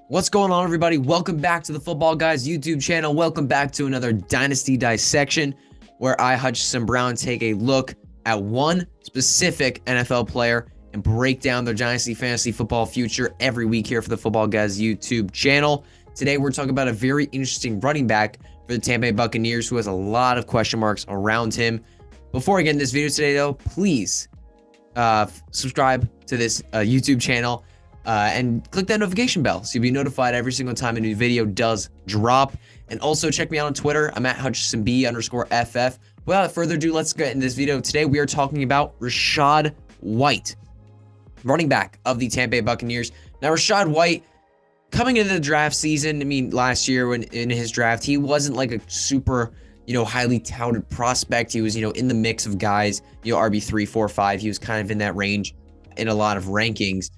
What's going on, everybody? Welcome back to the Football Guys YouTube channel. Welcome back to another Dynasty Dissection, where I, Hutchinson Brown, take a look at one specific NFL player and break down their Dynasty fantasy football future every week here for the Football Guys YouTube channel. Today, we're talking about a very interesting running back for the Tampa Bay Buccaneers who has a lot of question marks around him. Before I get in this video today, though, please subscribe to this YouTube channel. And click that notification bell so you'll be notified every single time a new video does drop. And also check me out on Twitter. I'm at HutchinsonB_FF. Without further ado, let's get into this video. Today we are talking about Rachaad White, running back of the Tampa Bay Buccaneers. Now, Rachaad White, coming into the draft season, I mean, last year when in his draft, he wasn't like a super, highly touted prospect. He was, in the mix of guys, RB3, 4, 5. He was kind of in that range in a lot of rankings.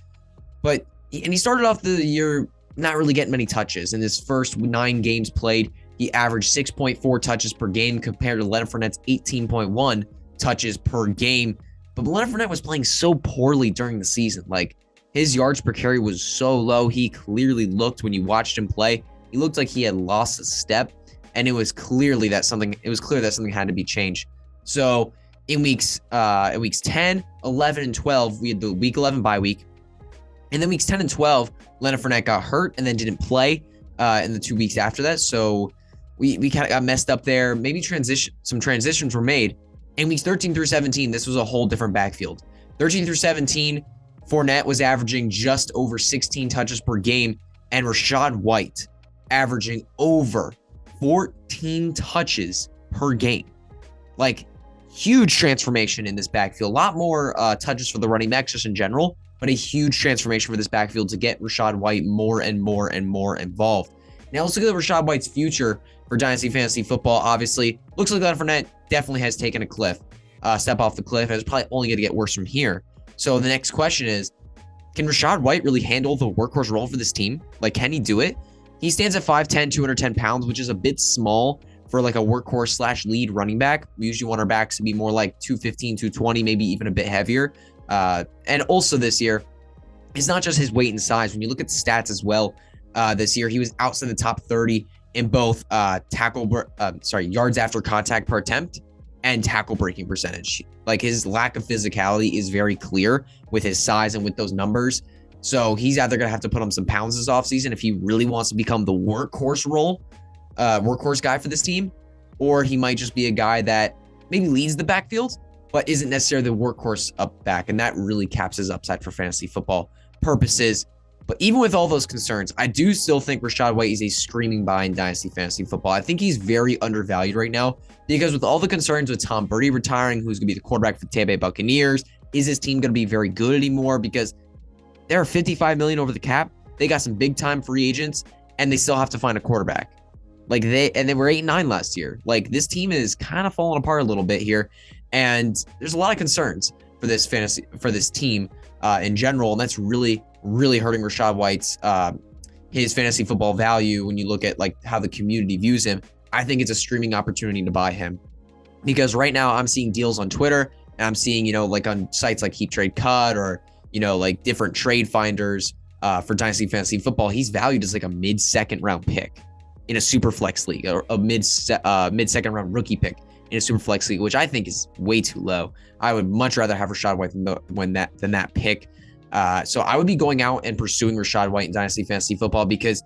And he started off the year not really getting many touches. In his first 9 games played, he averaged 6.4 touches per game compared to Leonard Fournette's 18.1 touches per game. But Leonard Fournette was playing so poorly during the season. Like, his yards per carry was so low. He clearly looked, when you watched him play, he looked like he had lost a step. And it was clear that something had to be changed. So in weeks 10, 11, and 12, we had the week 11 bye week. And then weeks 10 and 12, Leonard Fournette got hurt and then didn't play in the 2 weeks after that. So we kind of got messed up there. Maybe some transitions were made. In weeks 13 through 17, this was a whole different backfield. 13 through 17, Fournette was averaging just over 16 touches per game, and Rachaad White averaging over 14 touches per game. Like, huge transformation in this backfield. A lot more touches for the running backs just in general, but a huge transformation for this backfield to get Rachaad White more and more and more involved. Now, let's look at Rachaad White's future for Dynasty Fantasy Football. Obviously, looks like Leonard Fournette definitely has taken a step off the cliff, and it's probably only going to get worse from here. So the next question is, can Rachaad White really handle the workhorse role for this team? Like, can he do it? He stands at 5'10", 210 pounds, which is a bit small for like a workhorse / lead running back. We usually want our backs to be more like 215, 220, maybe even a bit heavier. And also this year, it's not just his weight and size. When you look at the stats as well, this year he was outside the top 30 in both yards after contact per attempt and tackle breaking percentage. Like, his lack of physicality is very clear with his size and with those numbers. So he's either going to have to put on some pounds this offseason if he really wants to become the workhorse guy for this team, or he might just be a guy that maybe leads the backfield but isn't necessarily the workhorse up back, and that really caps his upside for fantasy football purposes. But even with all those concerns, I do still think Rachaad White is a screaming buy in Dynasty Fantasy Football. I think he's very undervalued right now because with all the concerns with Tom Brady retiring, who's going to be the quarterback for the Tampa Bay Buccaneers, is this team going to be very good anymore? Because they're $55 million over the cap. They got some big time free agents, and they still have to find a quarterback. Like, they were 8-9 last year. Like, this team is kind of falling apart a little bit here. And there's a lot of concerns for this team in general, and that's really, really hurting Rachaad White's his fantasy football value. When you look at like how the community views him, I think it's a streaming opportunity to buy him, because right now I'm seeing deals on Twitter, and I'm seeing like on sites like Keep Trade Cut or like different trade finders for Dynasty Fantasy Football. He's valued as like a mid-second round pick in a super flex league, or a mid-second round rookie pick in a super flex league, which I think is way too low. I would much rather have Rachaad White than that pick. So I would be going out and pursuing Rachaad White in Dynasty Fantasy Football, because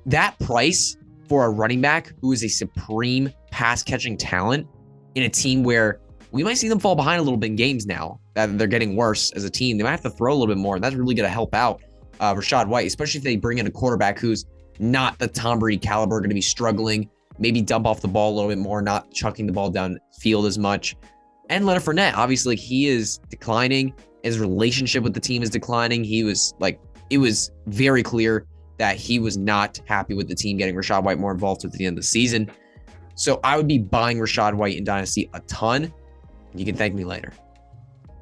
that price for a running back who is a supreme pass-catching talent in a team where we might see them fall behind a little bit in games now that they're getting worse as a team. They might have to throw a little bit more, and that's really going to help out Rachaad White, especially if they bring in a quarterback who's not the Tom Brady caliber, going to be struggling, maybe dump off the ball a little bit more, not chucking the ball down field as much. And Leonard Fournette, obviously, he is declining. His relationship with the team is declining. It was very clear that he was not happy with the team getting Rachaad White more involved at the end of the season. So I would be buying Rachaad White in Dynasty a ton. You can thank me later.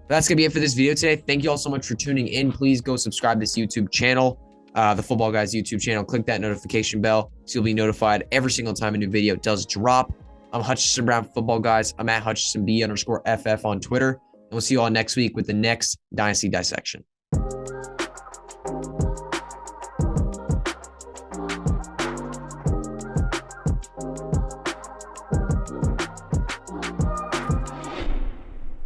That's going to be it for this video today. Thank you all so much for tuning in. Please go subscribe to this YouTube channel, the Football Guys YouTube channel. Click that notification bell so you'll be notified every single time a new video does drop. I'm Hutchinson Brown, Football Guys. I'm at HutchinsonB_FF on Twitter. And we'll see you all next week with the next Dynasty Dissection.